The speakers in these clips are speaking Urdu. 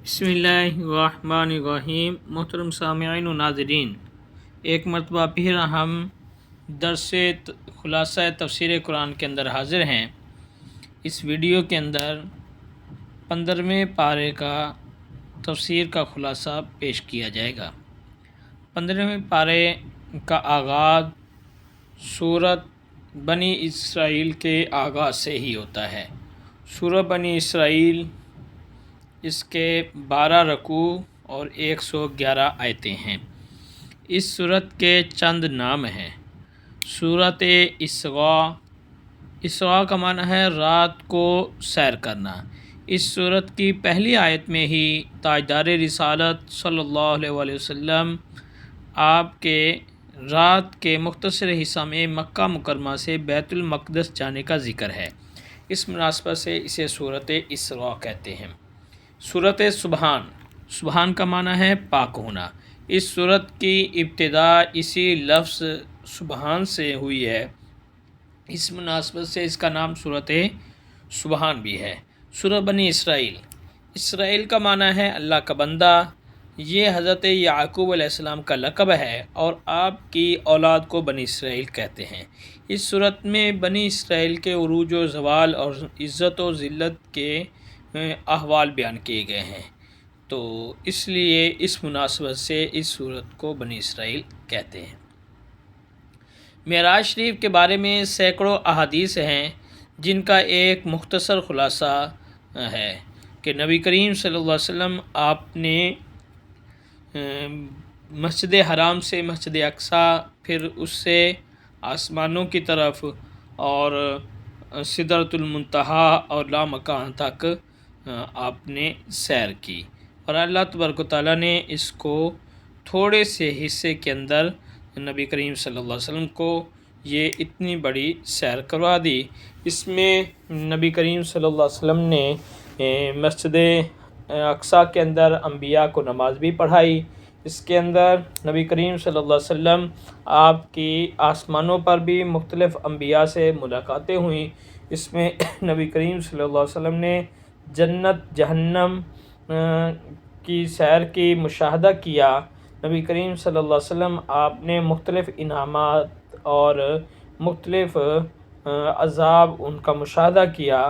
بسم اللہ الرحمن الرحیم۔ محترم سامعین و ناظرین، ایک مرتبہ پھر ہم درس خلاصہ تفسیر قرآن کے اندر حاضر ہیں۔ اس ویڈیو کے اندر 15ویں پارے کا تفسیر کا خلاصہ پیش کیا جائے گا۔ 15ویں پارے کا آغاز سورۃ بنی اسرائیل کے آغاز سے ہی ہوتا ہے۔ سورۃ بنی اسرائیل، اس کے 12 رکوع اور 111 آیتیں ہیں۔ اس سورت کے چند نام ہیں۔ سورۃ اسراء، اسراء کا معنی ہے رات کو سیر کرنا۔ اس سورت کی پہلی آیت میں ہی تاجدار رسالت صلی اللہ علیہ وآلہ وسلم آپ کے رات کے مختصر حصہ میں مکہ مکرمہ سے بیت المقدس جانے کا ذکر ہے۔ اس مناسبت سے اسے سورۃ اسراء کہتے ہیں۔ سورۃ سبحان، سبحان کا معنی ہے پاک ہونا۔ اس سورت کی ابتدا اسی لفظ سبحان سے ہوئی ہے، اس مناسبت سے اس کا نام سورۃ سبحان بھی ہے۔ سورۃ بنی اسرائیل، اسرائیل کا معنی ہے اللہ کا بندہ۔ یہ حضرت یعقوب علیہ السلام کا لقب ہے اور آپ کی اولاد کو بنی اسرائیل کہتے ہیں۔ اس سورت میں بنی اسرائیل کے عروج و زوال اور عزت و ذلت کے احوال بیان کیے گئے ہیں، تو اس لیے اس مناسبت سے اس سورت کو بنی اسرائیل کہتے ہیں۔ معراج شریف کے بارے میں سینکڑوں احادیث ہیں، جن کا ایک مختصر خلاصہ ہے کہ نبی کریم صلی اللہ علیہ وسلم آپ نے مسجد حرام سے مسجد اقصیٰ، پھر اس سے آسمانوں کی طرف اور سدرۃ المنتہا اور لامکان تک آپ نے سیر کی، اور اللہ تبارک و تعالیٰ نے اس کو تھوڑے سے حصے کے اندر نبی کریم صلی اللہ علیہ وسلم کو یہ اتنی بڑی سیر کروا دی۔ اس میں نبی کریم صلی اللہ علیہ وسلم نے مسجد اقصیٰ کے اندر انبیاء کو نماز بھی پڑھائی۔ اس کے اندر نبی کریم صلی اللہ علیہ وسلم آپ کی آسمانوں پر بھی مختلف انبیاء سے ملاقاتیں ہوئیں۔ اس میں نبی کریم صلی اللہ علیہ وسلم نے جنت جہنم کی سیر کی، مشاہدہ کیا۔ نبی کریم صلی اللہ علیہ وسلم آپ نے مختلف انعامات اور مختلف عذاب ان کا مشاہدہ کیا،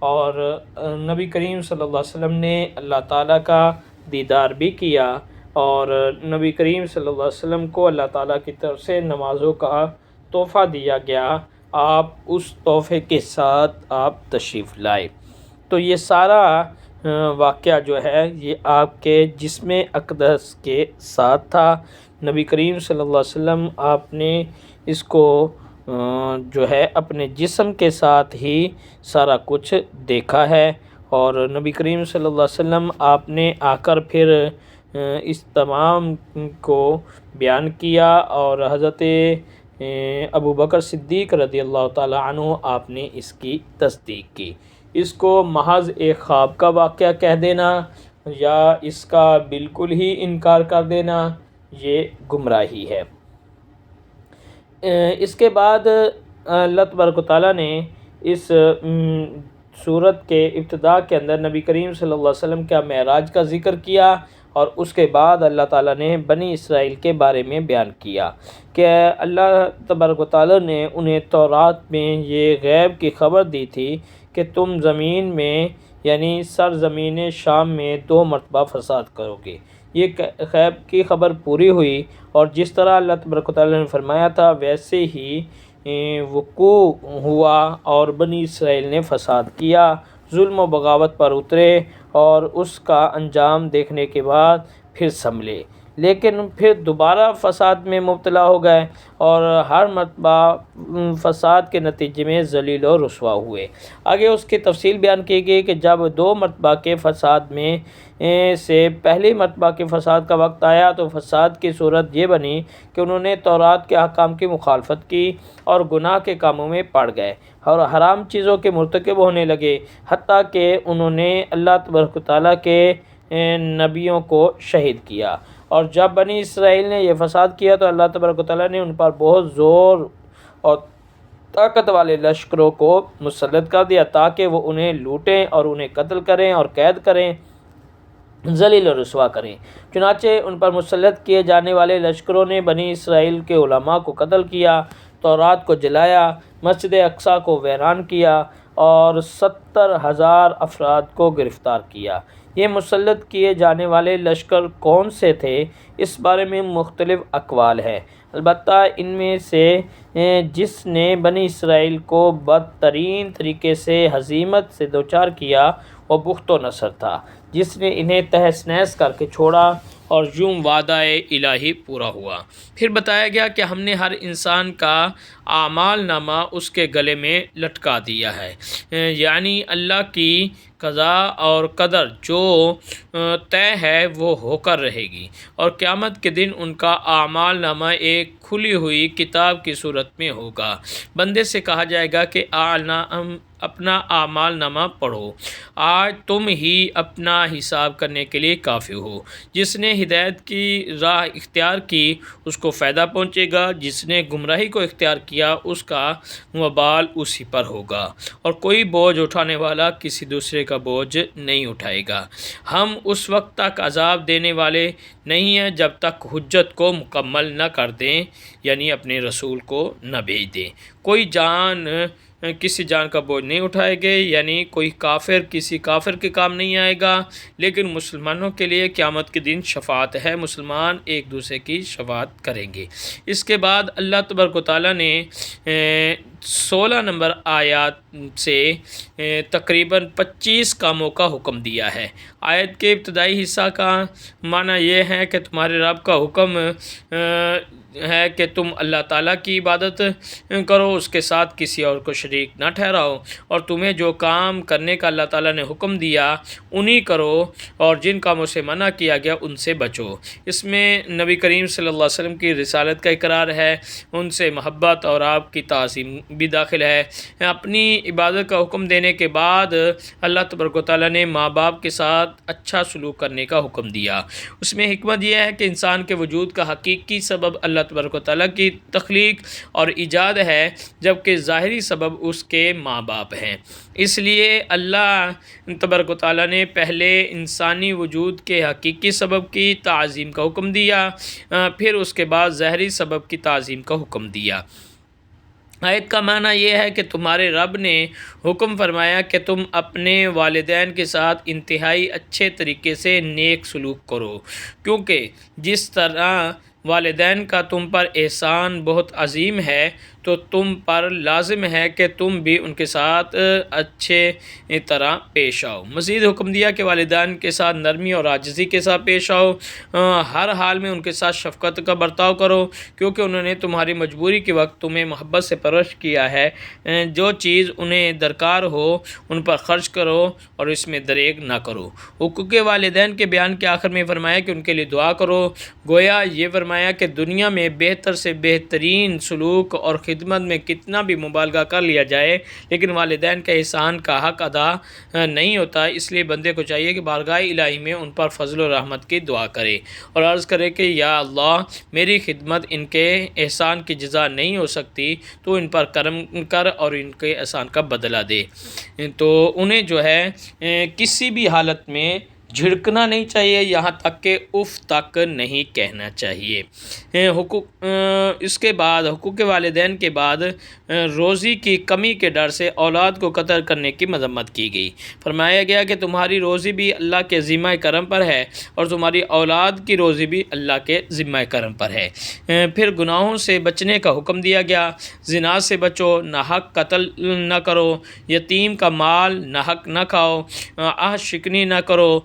اور نبی کریم صلی اللہ علیہ وسلم نے اللہ تعالیٰ کا دیدار بھی کیا، اور نبی کریم صلی اللہ علیہ وسلم کو اللہ تعالیٰ کی طرف سے نمازوں کا تحفہ دیا گیا۔ آپ اس تحفے کے ساتھ آپ تشریف لائے۔ تو یہ سارا واقعہ جو ہے یہ آپ کے جسم اقدس کے ساتھ تھا۔ نبی کریم صلی اللہ علیہ وسلم آپ نے اس کو جو ہے اپنے جسم کے ساتھ ہی سارا کچھ دیکھا ہے، اور نبی کریم صلی اللہ علیہ وسلم آپ نے آ کر پھر اس تمام کو بیان کیا، اور حضرت ابو بکر صدیق رضی اللہ تعالیٰ عنہ آپ نے اس کی تصدیق کی۔ اس کو محض ایک خواب کا واقعہ کہہ دینا یا اس کا بالکل ہی انکار کر دینا، یہ گمراہی ہے۔ اس کے بعد اللہ تبارک و تعالیٰ نے اس سورت کے ابتدا کے اندر نبی کریم صلی اللہ علیہ وسلم کا معراج کا ذکر کیا، اور اس کے بعد اللہ تعالیٰ نے بنی اسرائیل کے بارے میں بیان کیا کہ اللہ تبارک و تعالیٰ نے انہیں تورات میں یہ غیب کی خبر دی تھی کہ تم زمین میں یعنی سرزمین شام میں 2 مرتبہ فساد کرو گے۔ یہ غیب کی خبر پوری ہوئی، اور جس طرح اللہ تبارک و تعالیٰ نے فرمایا تھا ویسے ہی وقوع ہوا، اور بنی اسرائیل نے فساد کیا، ظلم و بغاوت پر اترے، اور اس کا انجام دیکھنے کے بعد پھر سنبھلے، لیکن پھر دوبارہ فساد میں مبتلا ہو گئے، اور ہر مرتبہ فساد کے نتیجے میں ذلیل و رسوا ہوئے۔ آگے اس کی تفصیل بیان کی گئی کہ جب 2 مرتبہ کے فساد میں سے پہلی مرتبہ کے فساد کا وقت آیا تو فساد کی صورت یہ بنی کہ انہوں نے تورات کے احکام کی مخالفت کی اور گناہ کے کاموں میں پڑ گئے، اور حرام چیزوں کے مرتکب ہونے لگے، حتیٰ کہ انہوں نے اللہ تبارک و تعالیٰ کے نبیوں کو شہید کیا۔ اور جب بنی اسرائیل نے یہ فساد کیا تو اللہ تبارک و تعالیٰ نے ان پر بہت زور اور طاقت والے لشکروں کو مسلط کر دیا، تاکہ وہ انہیں لوٹیں اور انہیں قتل کریں اور قید کریں۔ ذلیل و رسوا کریں۔ چنانچہ ان پر مسلط کیے جانے والے لشکروں نے بنی اسرائیل کے علماء کو قتل کیا، تورات کو جلایا، مسجد اقصیٰ کو ویران کیا اور 70,000 افراد کو گرفتار کیا۔ یہ مسلط کیے جانے والے لشکر کون سے تھے، اس بارے میں مختلف اقوال ہیں۔ البتہ ان میں سے جس نے بنی اسرائیل کو بدترین طریقے سے ہزیمت سے دوچار کیا وہ بخت و نصر تھا، جس نے انہیں تہس نہس کر کے چھوڑا، اور یوں وعدہ الہی پورا ہوا۔ پھر بتایا گیا کہ ہم نے ہر انسان کا اعمال نامہ اس کے گلے میں لٹکا دیا ہے، یعنی اللہ کی قضاء اور قدر جو طے ہے وہ ہو کر رہے گی، اور قیامت کے دن ان کا اعمال نامہ ایک کھلی ہوئی کتاب کی صورت میں ہوگا۔ بندے سے کہا جائے گا کہ اپنا اعمال نامہ پڑھو، آج تم ہی اپنا حساب کرنے کے لیے کافی ہو۔ جس نے ہدایت کی راہ اختیار کی اس کو فائدہ پہنچے گا، جس نے گمراہی کو اختیار کیا اس کا وبال اسی پر ہوگا، اور کوئی بوجھ اٹھانے والا کسی دوسرے کا بوجھ نہیں اٹھائے گا۔ ہم اس وقت تک عذاب دینے والے نہیں ہیں جب تک حجت کو مکمل نہ کر دیں، یعنی اپنے رسول کو نہ بھیج دیں۔ کوئی جان کسی جان کا بوجھ نہیں اٹھائے گے، یعنی کوئی کافر کسی کافر کے کام نہیں آئے گا، لیکن مسلمانوں کے لیے قیامت کے دن شفاعت ہے، مسلمان ایک دوسرے کی شفاعت کریں گے۔ اس کے بعد اللہ تبارک و تعالیٰ نے 16 نمبر آیات سے تقریباً 25 کاموں کا حکم دیا ہے۔ آیت کے ابتدائی حصہ کا معنی یہ ہے کہ تمہارے رب کا حکم ہے کہ تم اللہ تعالیٰ کی عبادت کرو، اس کے ساتھ کسی اور کو شریک نہ ٹھہراؤ، اور تمہیں جو کام کرنے کا اللہ تعالیٰ نے حکم دیا انہی کرو، اور جن کاموں سے منع کیا گیا ان سے بچو۔ اس میں نبی کریم صلی اللہ علیہ وسلم کی رسالت کا اقرار ہے، ان سے محبت اور آپ کی تعظیم بھی داخل ہے۔ اپنی عبادت کا حکم دینے کے بعد اللہ تبارک و تعالیٰ نے ماں باپ کے ساتھ اچھا سلوک کرنے کا حکم دیا۔ اس میں حکمت یہ ہے کہ انسان کے وجود کا حقیقی سبب اللہ تبارک و تعالیٰ کی تخلیق اور ایجاد ہے، جبکہ ظاہری سبب اس کے ماں باپ ہیں۔ اس لیے اللہ تبارک و تعالیٰ نے پہلے انسانی وجود کے حقیقی سبب کی تعظیم کا حکم دیا، پھر اس کے بعد ظاہری سبب کی تعظیم کا حکم دیا۔ آیت کا معنی یہ ہے کہ تمہارے رب نے حکم فرمایا کہ تم اپنے والدین کے ساتھ انتہائی اچھے طریقے سے نیک سلوک کرو، کیونکہ جس طرح والدین کا تم پر احسان بہت عظیم ہے تو تم پر لازم ہے کہ تم بھی ان کے ساتھ اچھے طرح پیش آؤ۔ مزید حکم دیا کہ والدین کے ساتھ نرمی اور عاجزی کے ساتھ پیش آؤ، ہر حال میں ان کے ساتھ شفقت کا برتاؤ کرو، کیونکہ انہوں نے تمہاری مجبوری کے وقت تمہیں محبت سے پرورش کیا ہے۔ جو چیز انہیں درکار ہو ان پر خرچ کرو اور اس میں دریغ نہ کرو۔ حقوق والدین کے بیان کے آخر میں فرمایا کہ ان کے لیے دعا کرو۔ گویا یہ فرمایا کہ دنیا میں بہتر سے بہترین سلوک اور خدمت میں کتنا بھی مبالغہ کر لیا جائے، لیکن والدین کے احسان کا حق ادا نہیں ہوتا۔ اس لیے بندے کو چاہیے کہ بارگاہ الہی میں ان پر فضل و رحمت کی دعا کرے اور عرض کرے کہ یا اللہ، میری خدمت ان کے احسان کی جزا نہیں ہو سکتی، تو ان پر کرم کر اور ان کے احسان کا بدلہ دے۔ تو انہیں جو ہے کسی بھی حالت میں جھڑکنا نہیں چاہیے، یہاں تک کہ اف تک نہیں کہنا چاہیے۔ اس کے بعد حقوق والدین کے بعد روزی کی کمی کے ڈر سے اولاد کو قتل کرنے کی مذمت کی گئی۔ فرمایا گیا کہ تمہاری روزی بھی اللہ کے ذمہ کرم پر ہے اور تمہاری اولاد کی روزی بھی اللہ کے ذمہ کرم پر ہے۔ پھر گناہوں سے بچنے کا حکم دیا گیا۔ زنا سے بچو، ناحق قتل نہ کرو، یتیم کا مال ناحق نہ کھاؤ، عہد شکنی نہ کرو،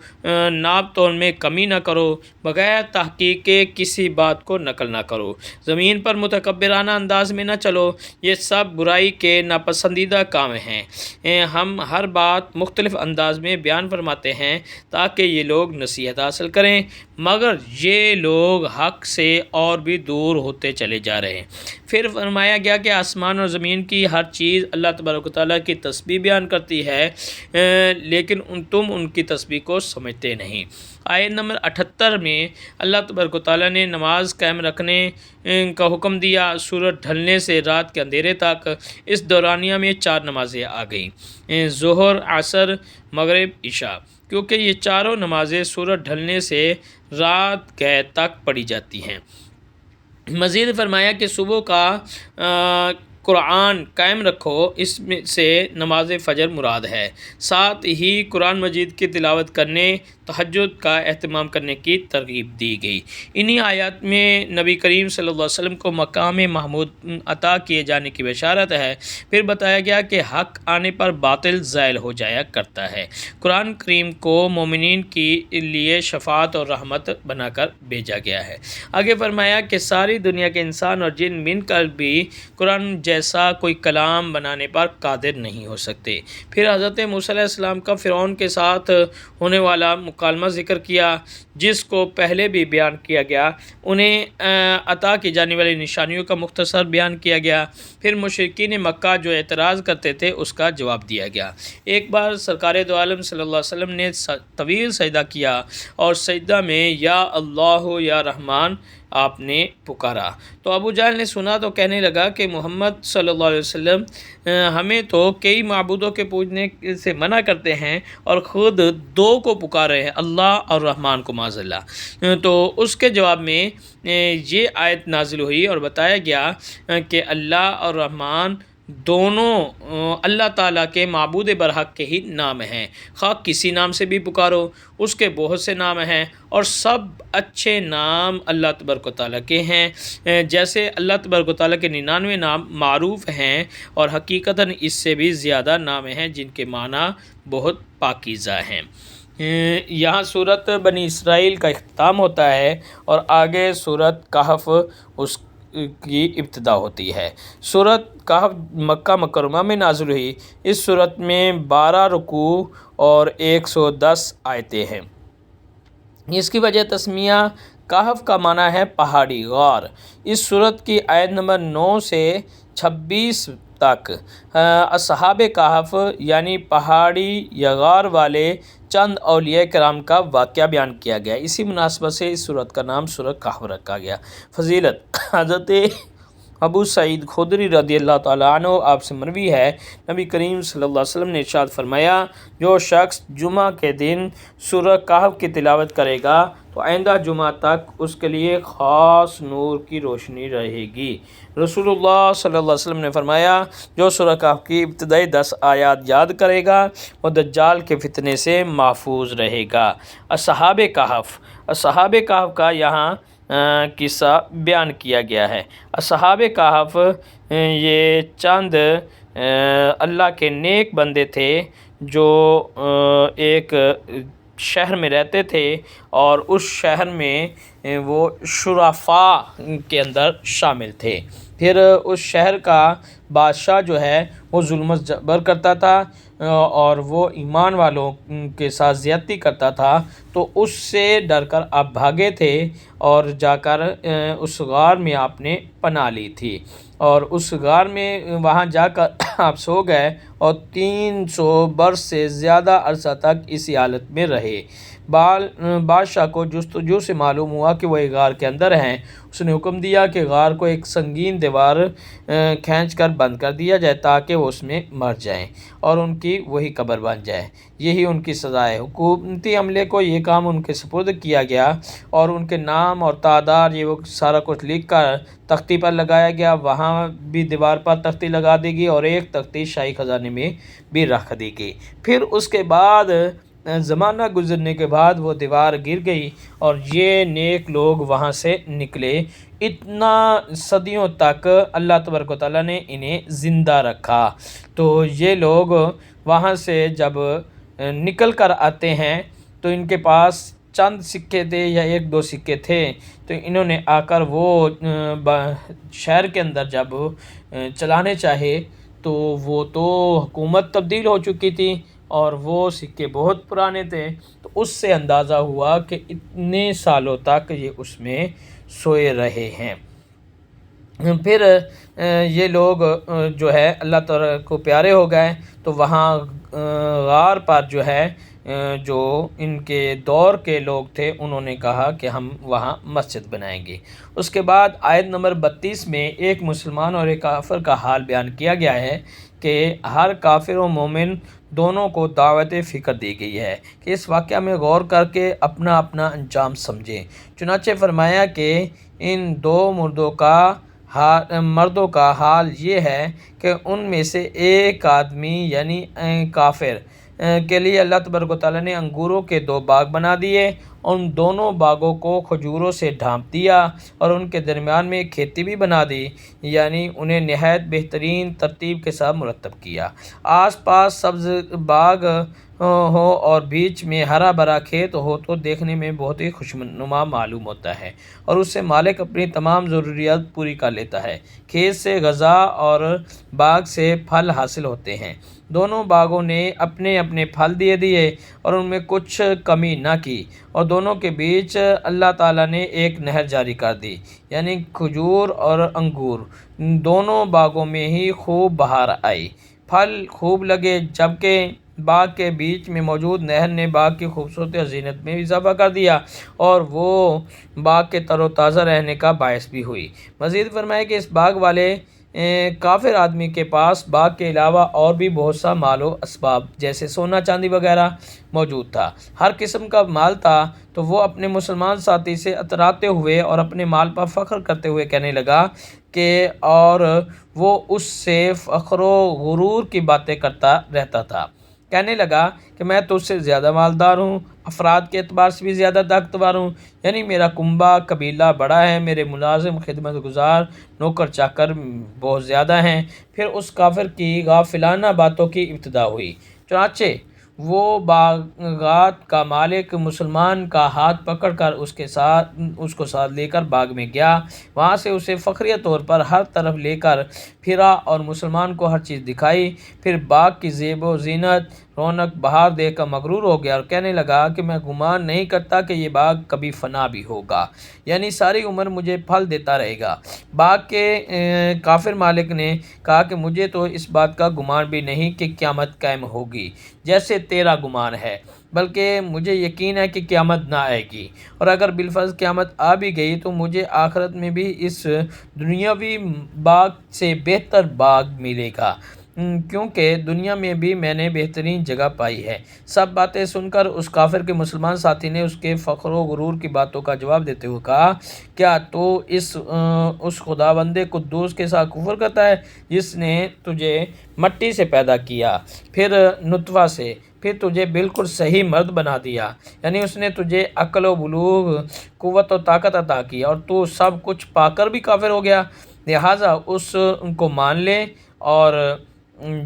ناپ تول میں کمی نہ کرو، بغیر تحقیق کے کسی بات کو نقل نہ کرو، زمین پر متکبرانہ انداز میں نہ چلو۔ یہ سب برائی کے ناپسندیدہ کام ہیں۔ ہم ہر بات مختلف انداز میں بیان فرماتے ہیں تاکہ یہ لوگ نصیحت حاصل کریں، مگر یہ لوگ حق سے اور بھی دور ہوتے چلے جا رہے ہیں۔ پھر فرمایا گیا کہ آسمان اور زمین کی ہر چیز اللہ تبارک و تعالیٰ کی تسبیح بیان کرتی ہے، لیکن تم ان کی تسبیح کو سمجھتے نہیں۔ آیت نمبر 78 میں اللہ تبارک و تعالیٰ نے نماز قائم رکھنے کا حکم دیا۔ سورج ڈھلنے سے رات کے اندھیرے تک اس دورانیہ میں 4 نمازیں آ گئیں: ظہر، عصر، مغرب، عشاء۔ کیونکہ یہ چاروں نمازیں سورج ڈھلنے سے رات گئے تک پڑھی جاتی ہیں۔ مزید فرمایا کہ صبح کا قرآن قائم رکھو، اس میں سے نماز فجر مراد ہے۔ ساتھ ہی قرآن مجید کی تلاوت کرنے، تہجد کا اہتمام کرنے کی ترغیب دی گئی۔ انہی آیات میں نبی کریم صلی اللہ علیہ وسلم کو مقام محمود عطا کیے جانے کی بشارت ہے۔ پھر بتایا گیا کہ حق آنے پر باطل زائل ہو جایا کرتا ہے۔ قرآن کریم کو مومنین کے لیے شفاعت اور رحمت بنا کر بھیجا گیا ہے۔ آگے فرمایا کہ ساری دنیا کے انسان اور جن مل کر بھی قرآن جیسا کوئی کلام بنانے پر قادر نہیں ہو سکتے۔ پھر حضرت موسیٰ علیہ السلام کا فرعون کے ساتھ ہونے والا مکالمہ ذکر کیا، جس کو پہلے بھی بیان کیا گیا۔ انہیں عطا کی جانے والی نشانیوں کا مختصر بیان کیا گیا۔ پھر مشرکین مکہ جو اعتراض کرتے تھے اس کا جواب دیا گیا۔ ایک بار سرکار دو عالم صلی اللہ علیہ وسلم نے طویل سجدہ کیا اور سجدہ میں یا اللہ یا رحمان آپ نے پکارا، تو ابو جہل نے سنا تو کہنے لگا کہ محمد صلی اللہ علیہ وسلم ہمیں تو کئی معبودوں کے پوجنے سے منع کرتے ہیں اور خود دو کو پکار رہے ہیں، اللہ اور رحمان کو معاذ اللہ۔ تو اس کے جواب میں یہ آیت نازل ہوئی اور بتایا گیا کہ اللہ اور رحمان دونوں اللہ تعالیٰ کے معبود برحق کے ہی نام ہیں، خواہ کسی نام سے بھی پکارو، اس کے بہت سے نام ہیں اور سب اچھے نام اللہ تبارک و تعالیٰ کے ہیں۔ جیسے اللہ تبارک و تعالیٰ کے 99 نام معروف ہیں اور حقیقتاً اس سے بھی زیادہ نام ہیں جن کے معنی بہت پاکیزہ ہیں۔ یہاں سورت بنی اسرائیل کا اختتام ہوتا ہے اور آگے سورت کہف اس کی ابتدا ہوتی ہے۔ سورت کہف مکہ مکرمہ میں نازل ہوئی۔ اس سورت میں 12 رکوع اور 110 آیتیں ہیں۔ اس کی وجہ تسمیہ کہف کا معنی ہے پہاڑی غار۔ اس سورت کی آیت نمبر 9 سے 26 تک اصحاب کہف یعنی پہاڑی یا غار والے چند اولیاء کرام کا واقعہ بیان کیا گیا۔ اسی مناسبت سے اس سورت کا نام سورت کہف رکھا گیا۔ فضیلت حضرت ابو سعید خدری رضی اللہ تعالیٰ عنہ آپ سے مروی ہے، نبی کریم صلی اللہ علیہ وسلم نے ارشاد فرمایا، جو شخص جمعہ کے دن سورہ کہف کی تلاوت کرے گا تو آئندہ جمعہ تک اس کے لیے خاص نور کی روشنی رہے گی۔ رسول اللہ صلی اللہ علیہ وسلم نے فرمایا، جو سورہ کہف کی ابتدائی 10 آیات یاد کرے گا وہ دجال کے فتنے سے محفوظ رہے گا۔ اصحاب کہف کا یہاں قصہ بیان کیا گیا ہے۔ اصحاب کہف یہ چند اللہ کے نیک بندے تھے جو ایک شہر میں رہتے تھے اور اس شہر میں وہ شرفاء کے اندر شامل تھے۔ پھر اس شہر کا بادشاہ جو ہے وہ ظلم و جبر کرتا تھا اور وہ ایمان والوں کے ساتھ زیادتی کرتا تھا، تو اس سے ڈر کر آپ بھاگے تھے اور جا کر اس غار میں آپ نے پناہ لی تھی، اور اس غار میں وہاں جا کر آپ سو گئے اور 300 برس سے زیادہ عرصہ تک اسی حالت میں رہے۔ بادشاہ کو جستجو سے معلوم ہوا کہ وہ ایک غار کے اندر ہیں۔ اس نے حکم دیا کہ غار کو ایک سنگین دیوار کھینچ کر بند کر دیا جائے تاکہ وہ اس میں مر جائیں اور ان کی وہی قبر بن جائے، یہی ان کی سزا ہے۔ حکومتی عملے کو یہ کام ان کے سپرد کیا گیا اور ان کے نام اور تعداد یہ وہ سارا کچھ لکھ کر تختی پر لگایا گیا۔ وہاں بھی دیوار پر تختی لگا دی گئی اور ایک تختی شاہی خزانے میں بھی رکھ دی گئی۔ پھر اس کے بعد زمانہ گزرنے کے بعد وہ دیوار گر گئی اور یہ نیک لوگ وہاں سے نکلے۔ اتنا صدیوں تک اللہ تبارک و تعالیٰ نے انہیں زندہ رکھا۔ تو یہ لوگ وہاں سے جب نکل کر آتے ہیں تو ان کے پاس چند سکے تھے یا 1-2 سکے تھے، تو انہوں نے آ کر وہ شہر کے اندر جب چلانے چاہے تو وہ تو حکومت تبدیل ہو چکی تھی اور وہ سکے بہت پرانے تھے، تو اس سے اندازہ ہوا کہ اتنے سالوں تک یہ اس میں سوئے رہے ہیں۔ پھر یہ لوگ جو ہے اللہ تعالیٰ کو پیارے ہو گئے، تو وہاں غار پر جو ہے جو ان کے دور کے لوگ تھے انہوں نے کہا کہ ہم وہاں مسجد بنائیں گے۔ اس کے بعد آیت نمبر 32 میں ایک مسلمان اور ایک کافر کا حال بیان کیا گیا ہے کہ ہر کافر و مومن دونوں کو دعوت فکر دی گئی ہے کہ اس واقعہ میں غور کر کے اپنا اپنا انجام سمجھیں۔ چنانچہ فرمایا کہ ان دو مردوں کا حال یہ ہے کہ ان میں سے ایک آدمی یعنی کافر کے لیے اللہ تبارک و تعالیٰ نے انگوروں کے 2 باغ بنا دیے، ان دونوں باغوں کو کھجوروں سے ڈھانپ دیا اور ان کے درمیان میں ایک کھیتی بھی بنا دی، یعنی انہیں نہایت بہترین ترتیب کے ساتھ مرتب کیا۔ آس پاس سبز باغ ہو اور بیچ میں ہرا بھرا کھیت ہو تو دیکھنے میں بہت ہی خوشنما معلوم ہوتا ہے اور اس سے مالک اپنی تمام ضروریات پوری کر لیتا ہے۔ کھیت سے غذا اور باغ سے پھل حاصل ہوتے ہیں۔ دونوں باغوں نے اپنے اپنے پھل دیے اور ان میں کچھ کمی نہ کی، اور دونوں کے بیچ اللہ تعالیٰ نے ایک نہر جاری کر دی، یعنی کھجور اور انگور۔ دونوں باغوں میں ہی خوب بہار آئی، پھل خوب لگے، جبکہ باغ کے بیچ میں موجود نہر نے باغ کی خوبصورتی اور زینت میں اضافہ کر دیا اور وہ باغ کے تر و تازہ رہنے کا باعث بھی ہوئی۔ مزید فرمایا کہ اس باغ والے کافر آدمی کے پاس باغ کے علاوہ اور بھی بہت سا مال و اسباب جیسے سونا چاندی وغیرہ موجود تھا، ہر قسم کا مال تھا، تو وہ اپنے مسلمان ساتھی سے اتراتے ہوئے اور اپنے مال پر فخر کرتے ہوئے کہنے لگا کہ اور وہ اس سے فخر و غرور کی باتیں کرتا رہتا تھا، کہنے لگا کہ میں تجھ سے زیادہ مالدار ہوں، افراد کے اعتبار سے بھی زیادہ طاقتور ہوں، یعنی میرا کنبہ قبیلہ بڑا ہے، میرے ملازم خدمت گزار نوکر چاکر بہت زیادہ ہیں۔ پھر اس کافر کی غافلانہ باتوں کی ابتدا ہوئی۔ چنانچہ وہ باغات کا مالک مسلمان کا ہاتھ پکڑ کر اس کو ساتھ لے کر باغ میں گیا، وہاں سے اسے فخریہ طور پر ہر طرف لے کر پھرا اور مسلمان کو ہر چیز دکھائی۔ پھر باغ کی زیب و زینت رونق بہار دیکھ کر مغرور ہو گیا اور کہنے لگا کہ میں گمان نہیں کرتا کہ یہ باغ کبھی فنا بھی ہوگا، یعنی ساری عمر مجھے پھل دیتا رہے گا۔ باغ کے کافر مالک نے کہا کہ مجھے تو اس بات کا گمان بھی نہیں کہ قیامت قائم ہوگی جیسے تیرا گمان ہے، بلکہ مجھے یقین ہے کہ قیامت نہ آئے گی، اور اگر بالفرض قیامت آ بھی گئی تو مجھے آخرت میں بھی اس دنیاوی باغ سے بہتر باغ ملے گا، کیونکہ دنیا میں بھی میں نے بہترین جگہ پائی ہے۔ سب باتیں سن کر اس کافر کے مسلمان ساتھی نے اس کے فخر و غرور کی باتوں کا جواب دیتے ہوئے کہا، کیا تو اس خداوند قدوس کے ساتھ کفر کرتا ہے جس نے تجھے مٹی سے پیدا کیا، پھر نطفہ سے، پھر تجھے بالکل صحیح مرد بنا دیا، یعنی اس نے تجھے عقل و بلوغ، قوت و طاقت عطا کی، اور تو سب کچھ پا کر بھی کافر ہو گیا؟ لہٰذا اس کو مان لے اور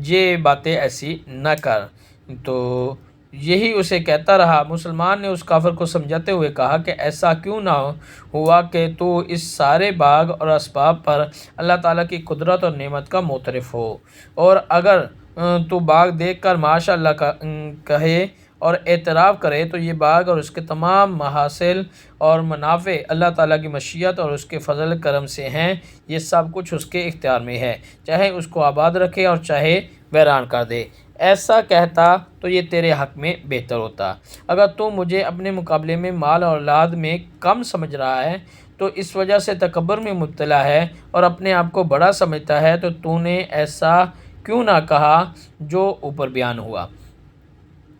یہ باتیں ایسی نہ کر۔ تو یہی اسے کہتا رہا۔ مسلمان نے اس کافر کو سمجھاتے ہوئے کہا کہ ایسا کیوں نہ ہوا کہ تو اس سارے باغ اور اسباب پر اللہ تعالیٰ کی قدرت اور نعمت کا معترف ہو، اور اگر تو باغ دیکھ کر ماشاء اللہ کہے اور اعتراف کرے تو یہ باغ اور اس کے تمام محاصل اور منافع اللہ تعالیٰ کی مشیت اور اس کے فضل کرم سے ہیں، یہ سب کچھ اس کے اختیار میں ہے، چاہے اس کو آباد رکھے اور چاہے ویران کر دے۔ ایسا کہتا تو یہ تیرے حق میں بہتر ہوتا۔ اگر تو مجھے اپنے مقابلے میں مال اور اولاد میں کم سمجھ رہا ہے تو اس وجہ سے تکبر میں مبتلا ہے اور اپنے آپ کو بڑا سمجھتا ہے، تو نے ایسا کیوں نہ کہا جو اوپر بیان ہوا۔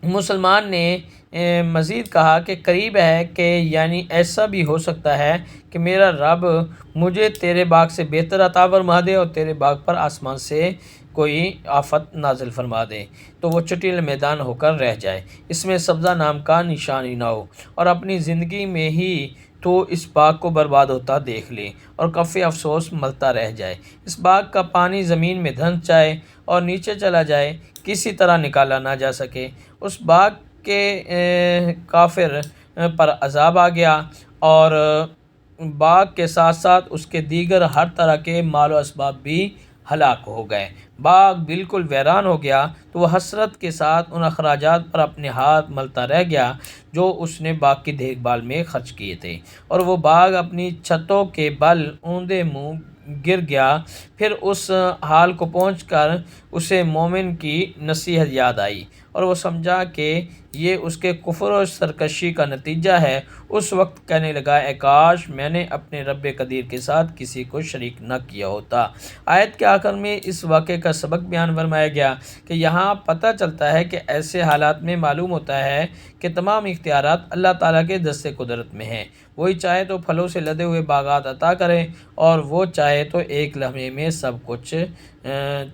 مسلمان نے مزید کہا کہ قریب ہے کہ یعنی ایسا بھی ہو سکتا ہے کہ میرا رب مجھے تیرے باغ سے بہتر عطا فرما دے اور تیرے باغ پر آسمان سے کوئی آفت نازل فرما دے تو وہ چٹیل میدان ہو کر رہ جائے، اس میں سبزہ نام کا نشان ہی نہ ہو، اور اپنی زندگی میں ہی تو اس باغ کو برباد ہوتا دیکھ لے اور کف افسوس ملتا رہ جائے۔ اس باغ کا پانی زمین میں دھنس جائے اور نیچے چلا جائے، کسی طرح نکالا نہ جا سکے۔ اس باغ کے کافر پر عذاب آ گیا اور باغ کے ساتھ ساتھ اس کے دیگر ہر طرح کے مال و اسباب بھی ہلاک ہو گئے۔ باغ بالکل ویران ہو گیا تو وہ حسرت کے ساتھ ان اخراجات پر اپنے ہاتھ ملتا رہ گیا جو اس نے باغ کی دیکھ بھال میں خرچ کیے تھے، اور وہ باغ اپنی چھتوں کے بل اوندے منہ گر گیا۔ پھر اس حال کو پہنچ کر اسے مومن کی نصیحت یاد آئی اور وہ سمجھا کہ یہ اس کے کفر اور سرکشی کا نتیجہ ہے، اس وقت کہنے لگا اے کاش میں نے اپنے رب قدیر کے ساتھ کسی کو شریک نہ کیا ہوتا۔ آیت کے آخر میں اس واقعے کا سبق بیان فرمایا گیا کہ یہاں پتہ چلتا ہے کہ ایسے حالات میں معلوم ہوتا ہے کہ تمام اختیارات اللہ تعالیٰ کے دست قدرت میں ہیں۔ وہی چاہے تو پھلوں سے لدے ہوئے باغات عطا کرے اور وہ چاہے تو ایک لمحے میں سب کچھ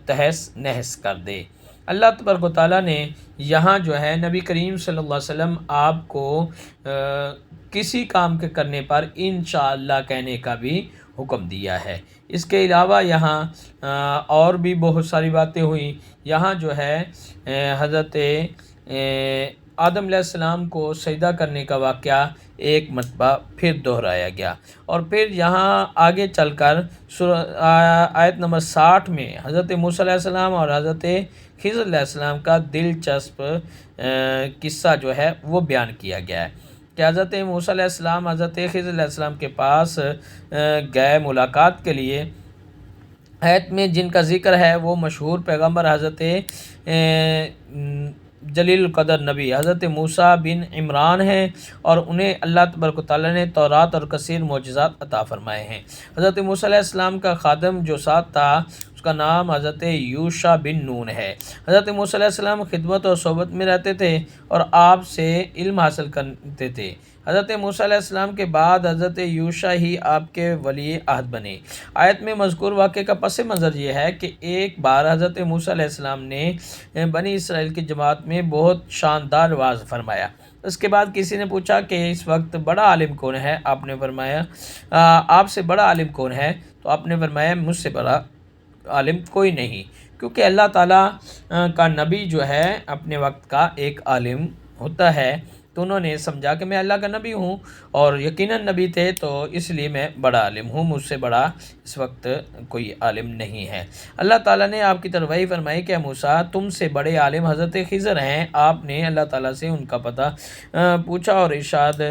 تہس نہس کر دے۔ اللہ تبارک و تعالیٰ نے یہاں جو ہے نبی کریم صلی اللہ علیہ وسلم آپ کو کسی کام کے کرنے پر انشاءاللہ کہنے کا بھی حکم دیا ہے۔ اس کے علاوہ یہاں اور بھی بہت ساری باتیں ہوئیں۔ یہاں جو ہے حضرت آدم علیہ السلام کو سجدہ کرنے کا واقعہ ایک مرتبہ پھر دہرایا گیا، اور پھر یہاں آگے چل کر آیت نمبر 60 میں حضرت موسیٰ علیہ السلام اور حضرت خضر علیہ السلام کا دلچسپ قصہ جو ہے وہ بیان کیا گیا ہے کہ حضرت موسیٰ علیہ السلام حضرت خضر علیہ السلام کے پاس گئے ملاقات کے لیے۔ آیت میں جن کا ذکر ہے وہ مشہور پیغمبر حضرت جلیل القدر نبی حضرت موسیٰ بن عمران ہیں، اور انہیں اللہ تبارک و تعالیٰ نے تورات اور کثیر معجزات عطا فرمائے ہیں۔ حضرت موسیٰ علیہ السلام کا خادم جو ساتھ تھا اس کا نام حضرت یوشع بن نون ہے۔ حضرت موسیٰ علیہ السلام خدمت اور صحبت میں رہتے تھے اور آپ سے علم حاصل کرتے تھے۔ حضرت موسیٰ علیہ السلام کے بعد حضرت یوشع ہی آپ کے ولی عہد بنے۔ آیت میں مذکور واقعے کا پس منظر یہ ہے کہ ایک بار حضرت موسیٰ علیہ السلام نے بنی اسرائیل کی جماعت میں بہت شاندار وعظ فرمایا۔ اس کے بعد کسی نے پوچھا کہ اس وقت بڑا عالم کون ہے؟ آپ نے فرمایا آپ سے بڑا عالم کون ہے؟ تو آپ نے فرمایا مجھ سے بڑا عالم کوئی نہیں، کیونکہ اللہ تعالیٰ کا نبی جو ہے اپنے وقت کا ایک عالم ہوتا ہے۔ تو انہوں نے سمجھا کہ میں اللہ کا نبی ہوں اور یقیناً نبی تھے، تو اس لیے میں بڑا عالم ہوں، مجھ سے بڑا اس وقت کوئی عالم نہیں ہے۔ اللہ تعالیٰ نے آپ کی طرف وحی فرمائی کہ موسیٰ تم سے بڑے عالم حضرت خضر ہیں۔ آپ نے اللہ تعالیٰ سے ان کا پتہ پوچھا اور ارشاد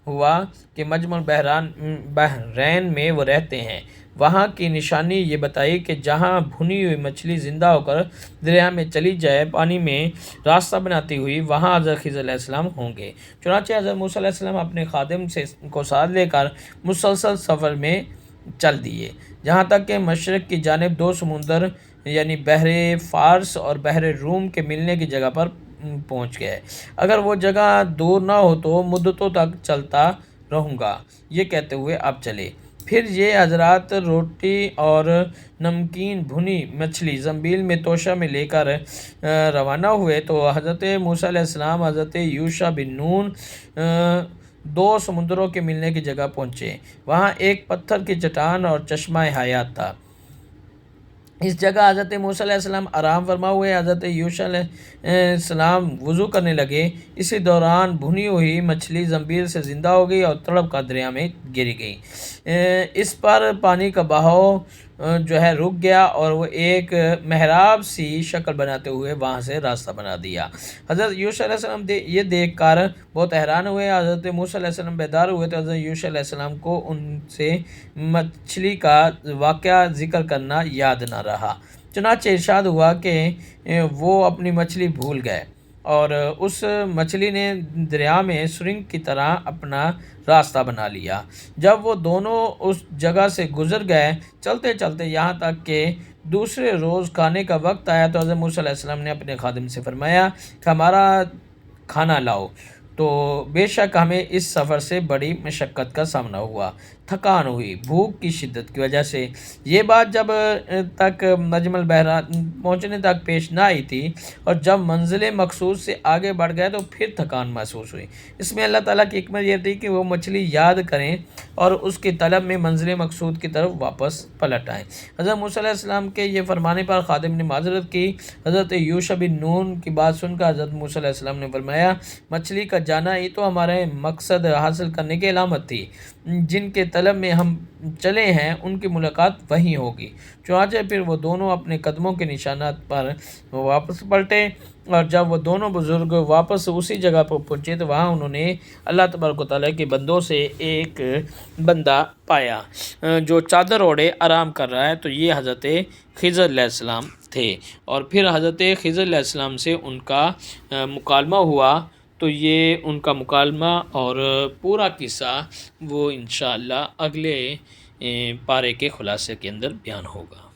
ہوا کہ مجمع البحرین میں وہ رہتے ہیں۔ وہاں کی نشانی یہ بتائی کہ جہاں بھنی ہوئی مچھلی زندہ ہو کر دریا میں چلی جائے پانی میں راستہ بناتی ہوئی، وہاں حضرت خضر علیہ السلام ہوں گے۔ چنانچہ حضرت موسیٰ علیہ السلام اپنے خادم کو ساتھ لے کر مسلسل سفر میں چل دیے، جہاں تک کہ مشرق کی جانب دو سمندر یعنی بحر فارس اور بحر روم کے ملنے کی جگہ پر پہنچ گئے۔ اگر وہ جگہ دور نہ ہو تو مدتوں تک چلتا رہوں گا، یہ کہتے ہوئے اب چلے۔ پھر یہ حضرات روٹی اور نمکین بھنی مچھلی زنبیل میں توشہ میں لے کر روانہ ہوئے تو حضرت موسیٰ علیہ السلام حضرت یوشع بن نون دو سمندروں کے ملنے کی جگہ پہنچے۔ وہاں ایک پتھر کی چٹان اور چشمہ حیات تھا۔ اس جگہ حضرت موسیٰ علیہ السلام آرام فرما ہوئے، حضرت یوشع علیہ السلام وضو کرنے لگے۔ اسی دوران بھنی ہوئی مچھلی زنبیل سے زندہ ہو گئی اور تڑپ کر دریا میں گر گئی۔ اس پر پانی کا بہاؤ جو ہے رک گیا اور وہ ایک محراب سی شکل بناتے ہوئے وہاں سے راستہ بنا دیا۔ حضرت یوشع علیہ السلام یہ دیکھ کر بہت حیران ہوئے۔ حضرت موسیٰ علیہ السلام بیدار ہوئے تو حضرت یوشع علیہ السلام کو ان سے مچھلی کا واقعہ ذکر کرنا یاد نہ رہا، چنانچہ ارشاد ہوا کہ وہ اپنی مچھلی بھول گئے اور اس مچھلی نے دریا میں سرنگ کی طرح اپنا راستہ بنا لیا۔ جب وہ دونوں اس جگہ سے گزر گئے چلتے چلتے یہاں تک کہ دوسرے روز کھانے کا وقت آیا تو حضرت موسیٰ علیہ السلام نے اپنے خادم سے فرمایا کہ ہمارا کھانا لاؤ، تو بے شک ہمیں اس سفر سے بڑی مشقت کا سامنا ہوا، تھکان ہوئی بھوک کی شدت کی وجہ سے۔ یہ بات جب تک مجمع البحرین پہنچنے تک پیش نہ آئی تھی، اور جب منزل مقصود سے آگے بڑھ گئے تو پھر تھکان محسوس ہوئی۔ اس میں اللہ تعالیٰ کی حکمت یہ تھی کہ وہ مچھلی یاد کریں اور اس کی طلب میں منزل مقصود کی طرف واپس پلٹ آئیں۔ حضرت موسیٰ علیہ السلام کے یہ فرمانے پر خادم نے معذرت کی۔ حضرت یوشع بن نون کی بات سن کر حضرت موسیٰ علیہ السلام نے فرمایا مچھلی کا جانا ہی تو ہمارے مقصد حاصل کرنے کی علامت تھی، جن کے طلب میں ہم چلے ہیں ان کی ملاقات وہیں ہوگی۔ چنانچہ پھر وہ دونوں اپنے قدموں کے نشانات پر واپس پلٹے۔ اور جب وہ دونوں بزرگ واپس اسی جگہ پر پہنچے تو وہاں انہوں نے اللہ تبارک و تعالیٰ کے بندوں سے ایک بندہ پایا جو چادر اوڑھے آرام کر رہا ہے، تو یہ حضرت خضر علیہ السلام تھے۔ اور پھر حضرت خضر علیہ السلام سے ان کا مکالمہ ہوا، تو یہ ان کا مکالمہ اور پورا قصہ وہ انشاءاللہ اگلے پارے کے خلاصے کے اندر بیان ہوگا۔